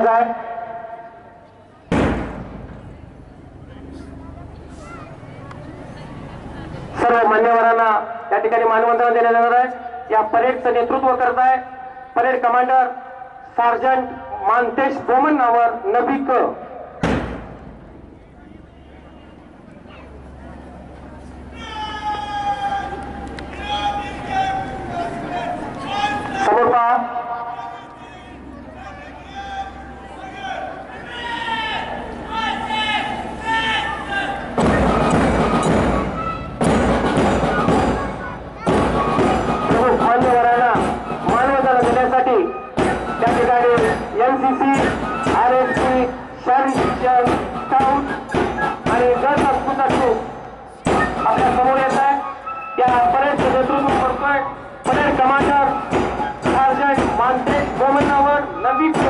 करायचं आहे। सर्व मान्यवरांना या ठिकाणी मानवंदना देण्यात येणार आहे। या परेडचं नेतृत्व करत आहे parade commander sergeant Mantesh Boman Nawar नबी क। समोर पहा मान्यवरांना मानवंदना देण्यासाठी त्या ठिकाणी एनसीसी आरएसपी शारीरिक शिक्षण स्काउट आणि गट संस्कृत आपल्या समोर येत आहे। त्या परेडचं नेतृत्व करतोय parade commander sergeant Mantesh Boman Nawar नबी क।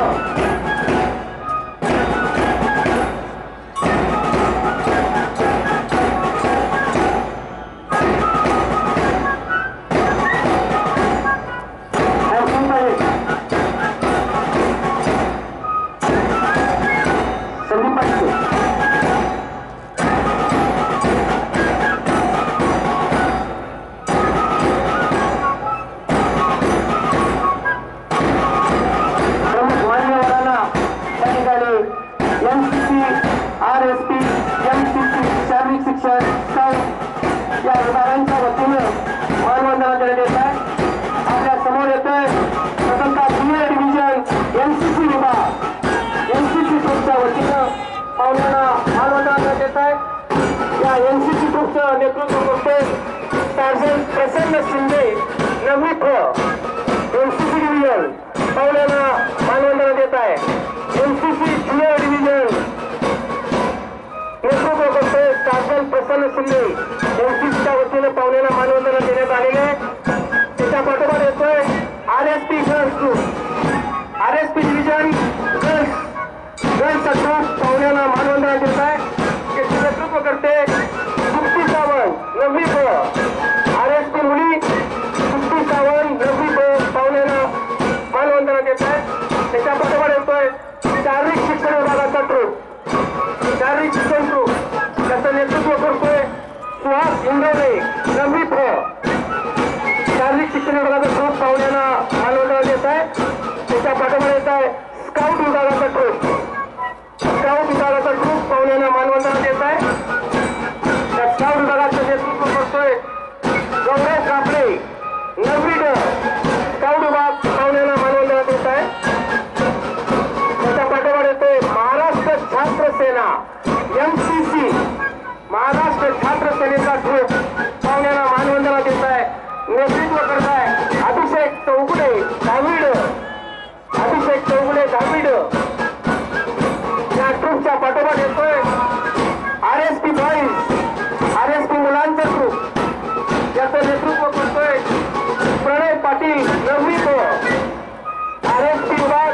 आरएसपी एमसीसी शारीरिक शिक्षण स्काउट या विभागांच्या वतीनं मानवंदना देण्यात येत आहे। आपल्या समोर येतोय स्वतंत्र ज्युनियर डिव्हिजन एनसीसी विभाग एनसीसी ग्रुपच्या वतीनं पाहुण्यांना मानवंदना देण्यात येत आहे। या एनसीसी ग्रुपचं नेतृत्व करतोय सार्जंट प्रसन्न शिंदे नववी ख एनसीसी डिव्हिजन पाहुण्यांना मानवंदना देत आहे। एनसीसी ज्युनियर डिव्हिजन नेतृत्व करतोय सार्जंट प्रसन्न शिंदे एनसीसीच्या वतीनं पाहुण्यांना मानवंदना देण्यात आलेले आहे। त्याच्या पाठोपाठ येतोय RSP girls group RSP division गर्ल्सचा ग्रुप पाहुण्यांना मानवंदना देत आहे। त्याचे नेतृत्व करते सुप्ती सावंत नववी ब आरएसपी मुली सुप्ती सावंत नववी ब पाहुण्यांना मानवंदना देत आहे। त्याच्या पाठोपाठ येतोय शारीरिक शिक्षण विभागाचा ग्रुप शारीरिक शिक्षण ग्रुप त्याचं नेतृत्व करतोय सुहास इंगवले नववी फ। शारीरिक शिक्षण विभागाचा ग्रुप पाहुण्यांना मानवंदना देत आहे। त्याच्या पाठोपाठ येत आहे स्काउट विभागाचा ग्रुप स्काउट विभागाचा ग्रुप पाहुण्यांना मानवंदना देत आहे। त्या स्काउट विभागाचं नेतृत्व करतोय गौरव कापडे नववी ड स्काउट विभाग पाहुण्यांना मानवंदना देत आहे। त्याच्या पाठोपाठ येतोय महाराष्ट्र छात्र सेना एमसीसी महाराष्ट्र छात्र सेनेचा ग्रुप पाहुण्यांना मानवंदना देत आहे। नेतृत्व करत आहे अभिषेक चौगुले धाविड अभिषेक चौगुले धाविड। या ग्रुपच्या पाठोपाठ येतोय आरएसपी बॉईज आरएसपी मुलांचा ग्रुप याचं नेतृत्व करतोय प्रणय पाटील नववी ब आरएसपी विभाग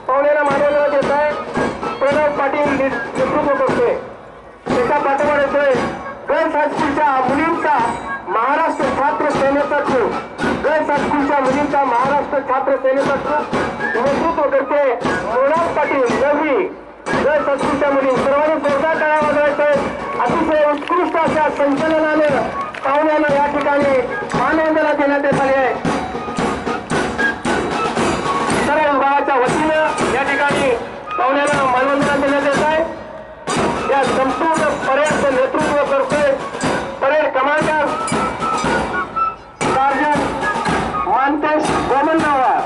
पाहुण्यांना मानवंदना देत आहे। प्रणव पाटील नेतृत्व करतोय। त्याच्या पाठोपाठ येतोय गर्ल्स हायस्कूलच्या मुलींचा महाराष्ट्र छात्र सेनेचा ग्रुप गर्ल्स हायस्कूलच्या मुलींचा महाराष्ट्र छात्र सेनेचा ग्रुप नेतृत्व करते मृणाल पाटील नववी गर्ल्स हायस्कूलच्या मुली। सर्वांनी जोरदार टाळ्या वाजवायचंय। अतिशय उत्कृष्ट अशा संचलनानं पाहुण्यांना या ठिकाणी मानवंदना देण्यात येत आली आहे। सर्व विभागाच्या वतीनं या ठिकाणी पाहुण्यांना मानवंदना देण्यात येत आहे। या संपूर्ण परेडचं नेतृत्व करतोय parade commander sergeant Mantesh Boman Nawar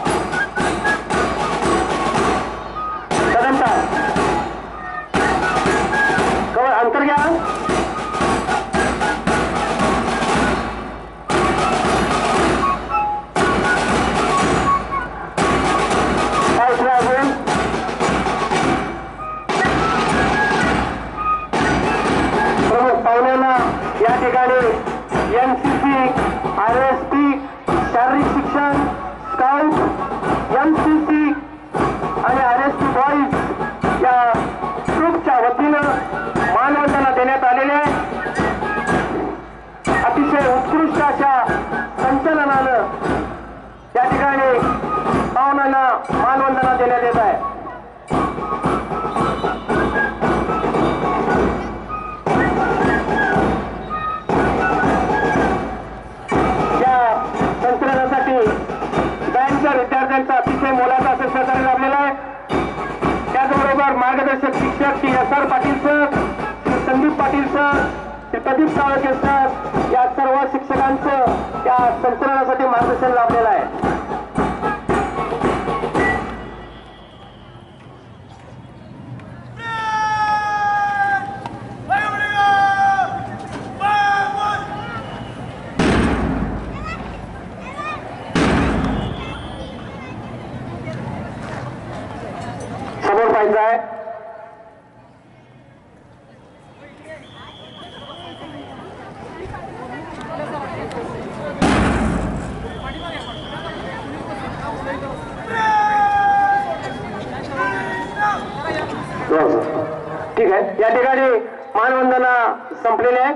अंतर घ्या। पाहुण्यांना या ठिकाणी एनसीसी आरएसपी शारीरिक शिक्षण स्काउट एमसीसी आणि आरएसपी बॉईज या ग्रुपच्या वतीनं मानवंदना देण्यात आलेले आहे। अतिशय उत्कृष्ट अशा संचलनानं या ठिकाणी पाहुण्यांना मानवंदना देण्यात येत आहे। मार्गदर्शक शिक्षक Shri S R Patil sir, Shri Sandeep Patil sir, Shri Pradeep Salke sir, या सर्व शिक्षकांचं त्या संचलनासाठी मार्गदर्शन लाभलेलं आहे. समोर पाहिजे आहे ठीक आहे. या ठिकाणी मानवंदना संपलेली आहे.